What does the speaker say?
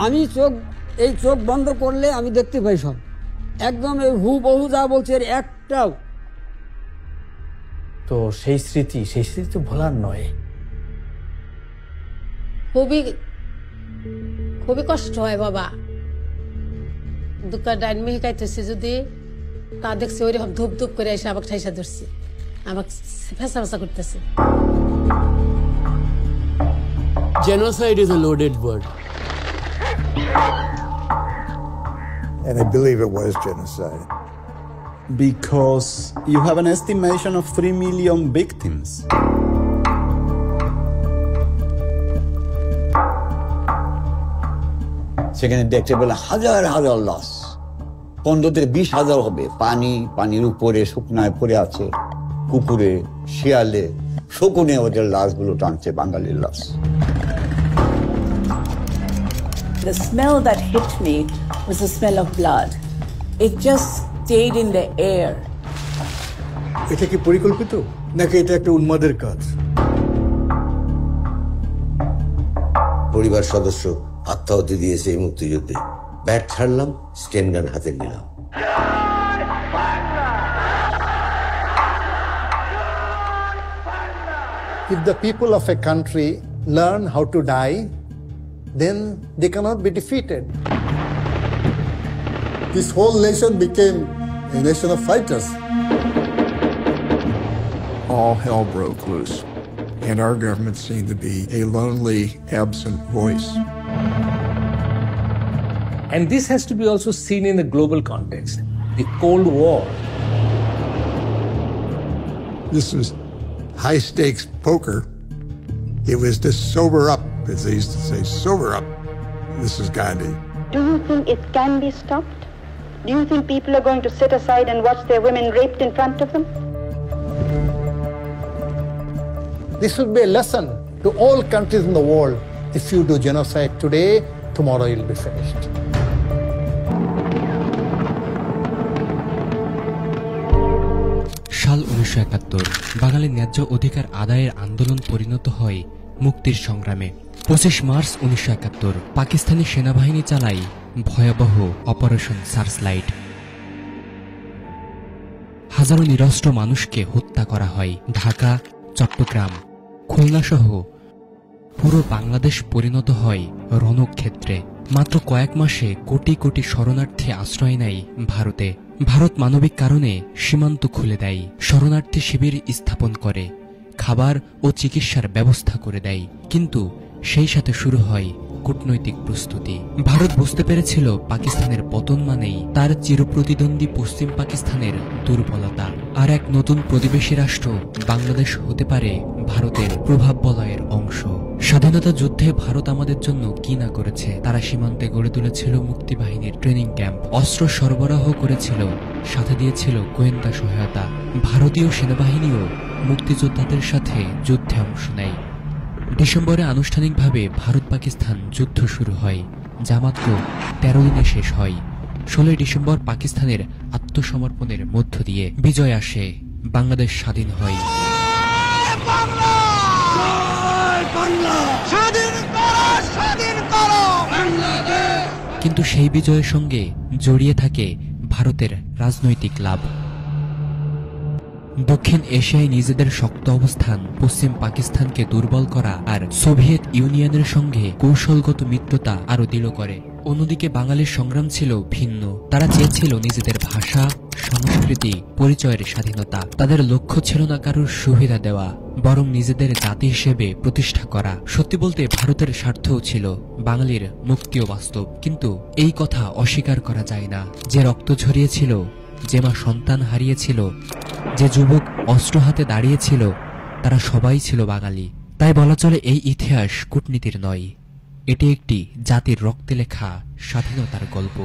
আমি এই চোখ বন্ধ করলে আমি দেখতে পাই সব, একদম হুবহু যা বলছে এর একটাও। তো সেই স্মৃতি তো ভোলার নয়। খুবই খুবই কষ্ট হয় বাবা। দুঃখের ডাইন মেহে খাইতেছে যদি তা দেখছি ওইরকম ধূপ ধূপ করে এসে আমাকে ঠাইসা ধরছে, আমাকে ফেসা ফেসা করতেছে। Genocide is a loaded word. And I believe it was genocide. Because you have an estimation of 3 million victims. সেখানে দেখতে পেলে হাজার হাজার লাশ, 15 থেকে 20,000 হবে। পানির উপরে শুকনায় পড়ে আছে, কুকুরে, শিয়ালে, শকুনে ওদের লাশগুলো টানছে, বাঙালির লাশ। The smell that hit me was the smell of blood. It just stayed in the air. এটা কি পরিকল্পিত নাকি এটা একটা উন্মাদের কাজ? পরিবার সদস্য আত্মাহুতি দিয়েছে এই মুক্তিযুদ্ধে। ব্যাট ছাড়লাম, স্টেন গান হাতে নিলাম। If the people of a country learn how to die, then they cannot be defeated. This whole nation became a nation of fighters. All hell broke loose, and our government seemed to be a lonely, absent voice. And this has to be also seen in the global context. The Cold War. This was high-stakes poker. It was to sober up, as they used to say, sober up. This is Gandhi. Do you think it can be stopped? Do you think people are going to sit aside and watch their women raped in front of them? This should be a lesson to all countries in the world. If you do genocide today, tomorrow you'll be finished. সাল 1971 বাঙালির ন্যায্য অধিকার আদায়ের আন্দোলন পরিণত হয় মুক্তির সংগ্রামে। 25 মার্চ 1971 পাকিস্তানি সেনাবাহিনী চালায় ভয়াবহ অপারেশন সার্চলাইট। হাজারো নিরস্ত্র মানুষকে হত্যা করা হয়। ঢাকা, চট্টগ্রাম, খুলনা সহ পুরো বাংলাদেশ পরিণত হয় রণক্ষেত্রে। মাত্র কয়েক মাসে কোটি কোটি শরণার্থী আশ্রয় নেয় ভারতে। ভারত মানবিক কারণে সীমান্ত খুলে দেয়, শরণার্থী শিবির স্থাপন করে, খাবার ও চিকিৎসার ব্যবস্থা করে দেয়। কিন্তু সেই সাথে শুরু হয় কূটনৈতিক প্রস্তুতি। ভারত বুঝতে পেরেছিল পাকিস্তানের পতন মানেই তার চিরপ্রতিদ্বন্দ্বী পশ্চিম পাকিস্তানের দুর্বলতা। আর এক নতুন প্রতিবেশী রাষ্ট্র বাংলাদেশ হতে পারে ভারতের প্রভাব বলয়ের অংশ। স্বাধীনতা যুদ্ধে ভারত আমাদের জন্য কি না করেছে। তারা সীমান্তে গড়ে তুলেছিল মুক্তিবাহিনীর ট্রেনিং ক্যাম্প, অস্ত্র সরবরাহ করেছিল, সাথে দিয়েছিল গোয়েন্দা সহায়তা। ভারতীয় সেনাবাহিনীও মুক্তিযোদ্ধাদের সাথে যুদ্ধে অংশ নেয়। ডিসেম্বরে আনুষ্ঠানিকভাবে ভারত পাকিস্তান যুদ্ধ শুরু হয়, যা মাত্র 13 দিনে শেষ হয়। 16 ডিসেম্বর পাকিস্তানের আত্মসমর্পণের মধ্য দিয়ে বিজয় আসে, বাংলাদেশ স্বাধীন হয়। কিন্তু সেই বিজয়ের সঙ্গে জড়িয়ে থাকে ভারতের রাজনৈতিক লাভ। দক্ষিণ এশিয়ায় নিজেদের শক্ত অবস্থান, পশ্চিম পাকিস্তানকে দুর্বল করা আর সোভিয়েত ইউনিয়নের সঙ্গে কৌশলগত মিত্রতা আরো দৃঢ় করে। অন্যদিকে বাঙালির সংগ্রাম ছিল ভিন্ন। তারা চেয়েছিল নিজেদের ভাষা, সংস্কৃতি, পরিচয়ের স্বাধীনতা। তাদের লক্ষ্য ছিল না কারোর সুবিধা দেওয়া, বরং নিজেদের জাতি হিসেবে প্রতিষ্ঠা করা। সত্যি বলতে ভারতের স্বার্থও ছিল বাঙালির মুক্তিও বাস্তব। কিন্তু এই কথা অস্বীকার করা যায় না, যে রক্ত ঝরিয়েছিল, যে মা সন্তান হারিয়েছিল, যে যুবক অস্ত্র হাতে দাঁড়িয়েছিল, তারা সবাই ছিল বাঙালি। তাই বলা চলে এই ইতিহাস কূটনীতির নয়, এটি একটি জাতির রক্তে লেখা স্বাধীনতার গল্প।